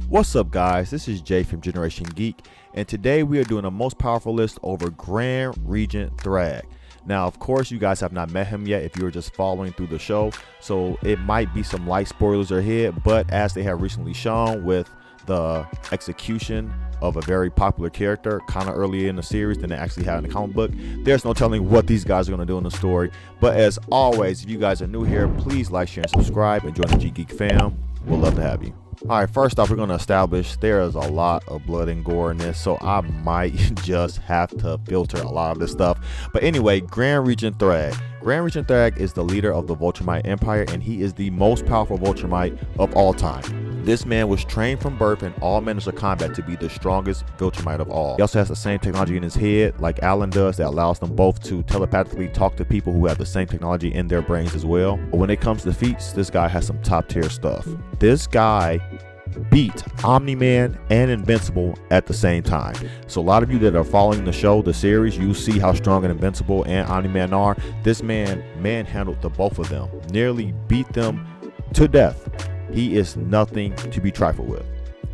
What's up, guys? This is Jay from Generation Geek, and today we are doing a most powerful list over Grand Regent Thragg. Now, of course, you guys have not met him yet if you were just following through the show, so it might be some light spoilers ahead, but as they have recently shown with the execution of a very popular character kind of earlier in the series than they actually had in the comic book, there's no telling what these guys are going to do in the story. But as always, if you guys are new here, please like, share, and subscribe and join the G Geek fam. We'll love to have you. Alright, first off, we're going to establish there is a lot of blood and gore in this, so I might just have to filter a lot of this stuff. But anyway, Grand Regent Thragg. Grand Regent Thragg is the leader of the Viltrumite Empire, and he is the most powerful Viltrumite of all time. This man was trained from birth in all manners of combat to be the strongest Viltrumite of all. He also has the same technology in his head like Alan does that allows them both to telepathically talk to people who have the same technology in their brains as well. But when it comes to feats, this guy has some top tier stuff. This guy beat Omni-Man and Invincible at the same time. So a lot of you that are following the show, the series, you see how strong and Invincible and Omni-Man are. This man manhandled the both of them, nearly beat them to death. He is nothing to be trifled with.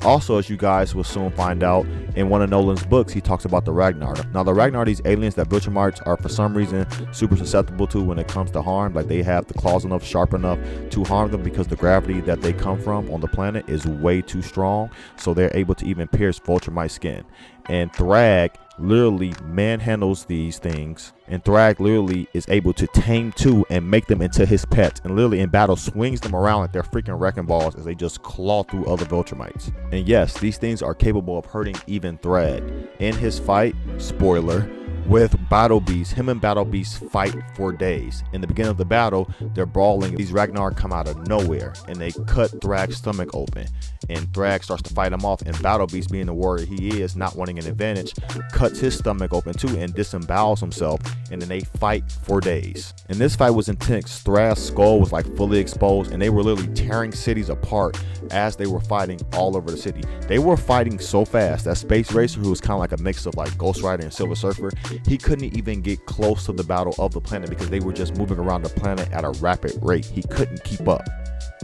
Also, as you guys will soon find out, in one of Nolan's books, he talks about the Ragnar. Now, the Ragnar are these aliens that Viltrumites are for some reason super susceptible to when it comes to harm. Like, they have the claws enough, sharp enough to harm them because the gravity that they come from on the planet is way too strong. So they're able to even pierce Viltrumite skin. And Thragg literally manhandles these things, and Thragg literally is able to tame two and make them into his pets, and literally in battle swings them around like they're freaking wrecking balls as they just claw through other Viltrumites. And yes, these things are capable of hurting even Thragg. In his fight, spoiler, with Battle Beast, him and Battle Beast fight for days. In the beginning of the battle, they're brawling. These Ragnar come out of nowhere and they cut Thragg's stomach open, and Thragg starts to fight him off, and Battle Beast, being the warrior he is, not wanting an advantage, cuts his stomach open too and disembowels himself, and then they fight for days. And this fight was intense. Thragg's skull was like fully exposed, and they were literally tearing cities apart as they were fighting all over the city. They were fighting so fast that Space Racer, who was kind of like a mix of like Ghost Rider and Silver Surfer, he couldn't even get close to the battle of the planet because they were just moving around the planet at a rapid rate. He couldn't keep up,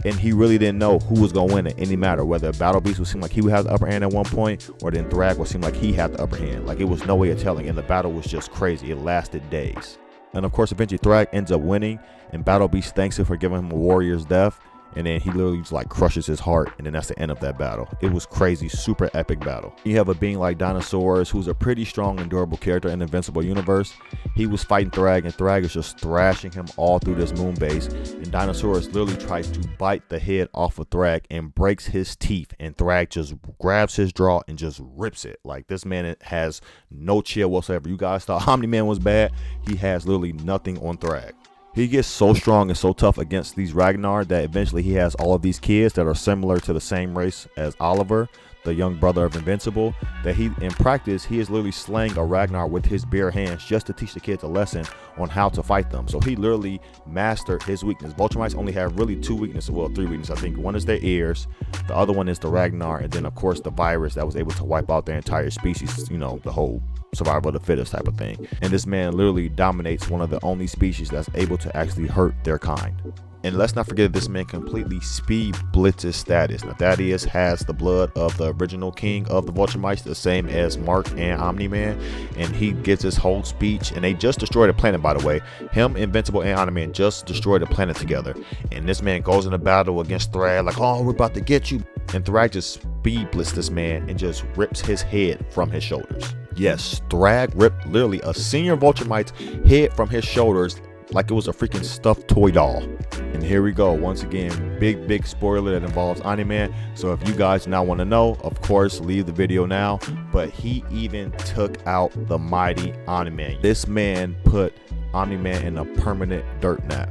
and he really didn't know who was going to win at any matter, whether Battle Beast would seem like he would have the upper hand at one point, or then Thragg would seem like he had the upper hand. Like, it was no way of telling, and the battle was just crazy. It lasted days. And of course, eventually Thragg ends up winning, and Battle Beast thanks him for giving him a warrior's death. And then he literally just like crushes his heart, and then that's the end of that battle. It was crazy, super epic battle. You have a being like Dinosaurus, who's a pretty strong and durable character in the Invincible universe. He was fighting Thragg, and Thragg is just thrashing him all through this moon base. And Dinosaurus literally tries to bite the head off of Thragg and breaks his teeth, and Thragg just grabs his jaw and just rips it. Like, this man has no chill whatsoever. You guys thought Omni-Man was bad. He has literally nothing on Thragg. He gets so strong and so tough against these Ragnar that eventually he has all of these kids that are similar to the same race as Oliver, the young brother of Invincible, that he, in practice, he is literally slaying a Ragnar with his bare hands just to teach the kids a lesson on how to fight them. So he literally mastered his weakness. Viltrumites only have really two weaknesses, well, three weaknesses, I think. One is their ears, the other one is the Ragnar, and then of course the virus that was able to wipe out their entire species, you know, the whole survival of the fittest type of thing. And this man literally dominates one of the only species that's able to actually hurt their kind. And let's not forget this man completely speed blitzes status. Now, Thaddeus has the blood of the original king of the Viltrumites, the same as Mark and Omni-Man, and he gets his whole speech. And they just destroyed a planet, by the way. Him, Invincible, and Omni-Man just destroyed a planet together. And this man goes into battle against Thragg like, oh, we're about to get you. And Thragg just speed blitzes this man and just rips his head from his shoulders. Yes, Thragg ripped literally a senior Viltrumite's head from his shoulders like it was a freaking stuffed toy doll. And here we go, once again, big spoiler that involves Omni-Man. So if you guys now want to know, of course, leave the video now. But he even took out the mighty Omni-Man. This man put Omni-Man in a permanent dirt nap.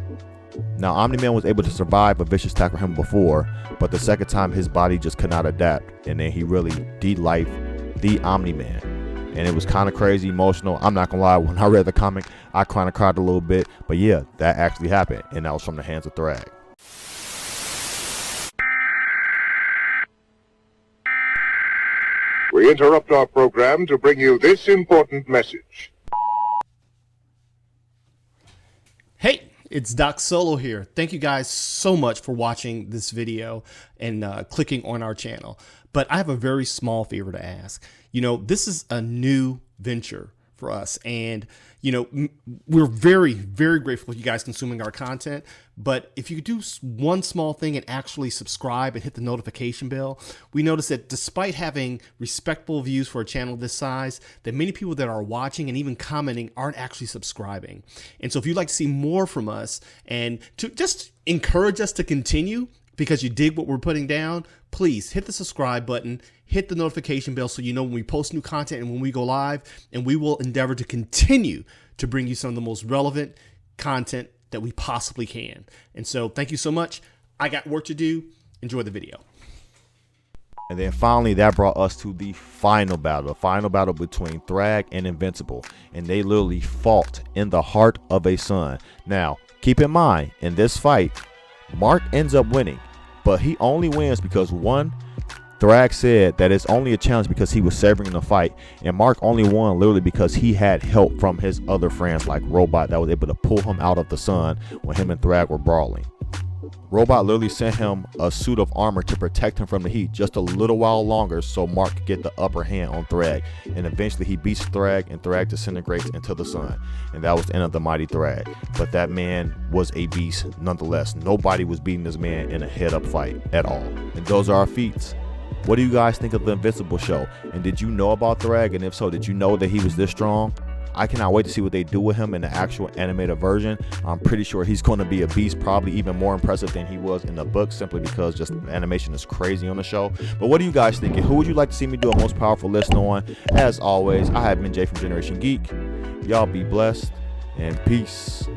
Now, Omni-Man was able to survive a vicious attack from him before, but the second time his body just could not adapt, and then he really de-lifed the Omni-Man. And it was kind of crazy, emotional. I'm not gonna lie, when I read the comic, I kind of cried a little bit. But yeah, that actually happened, and that was from the hands of Thragg. We interrupt our program to bring you this important message. Hey, It's Doc Solo here. Thank you guys so much for watching this video and clicking on our channel. But I have a very small favor to ask. You know, this is a new venture for us, and you know, we're very, very grateful for you guys consuming our content. But if you could do one small thing and actually subscribe and hit the notification bell, we notice that despite having respectable views for a channel this size, that many people that are watching and even commenting aren't actually subscribing. And so if you'd like to see more from us and to just encourage us to continue because you dig what we're putting down, please hit the subscribe button, hit the notification bell so you know when we post new content and when we go live, and we will endeavor to continue to bring you some of the most relevant content that we possibly can. And so thank you so much. I got work to do. Enjoy the video. And then finally, that brought us to the final battle between Thragg and Invincible. And they literally fought in the heart of a sun. Now, keep in mind, in this fight, Mark ends up winning. But he only wins because, one, Thragg said that it's only a challenge because he was savoring the fight, and Mark only won literally because he had help from his other friends like Robot that was able to pull him out of the sun when him and Thragg were brawling. Robot literally sent him a suit of armor to protect him from the heat just a little while longer so Mark could get the upper hand on Thragg, and eventually he beats Thragg and Thragg disintegrates into the sun, and that was the end of the mighty Thragg. But that man was a beast nonetheless. Nobody was beating this man in a head-up fight at all. And those are our feats. What do you guys think of the Invincible show? And did you know about Thragg? And if so, did you know that he was this strong? I cannot wait to see what they do with him in the actual animated version. I'm pretty sure he's going to be a beast, probably even more impressive than he was in the book, simply because just the animation is crazy on the show. But what do you guys think? Who would you like to see me do a most powerful list on? As always, I have been Jay from Generation Geek. Y'all be blessed and peace.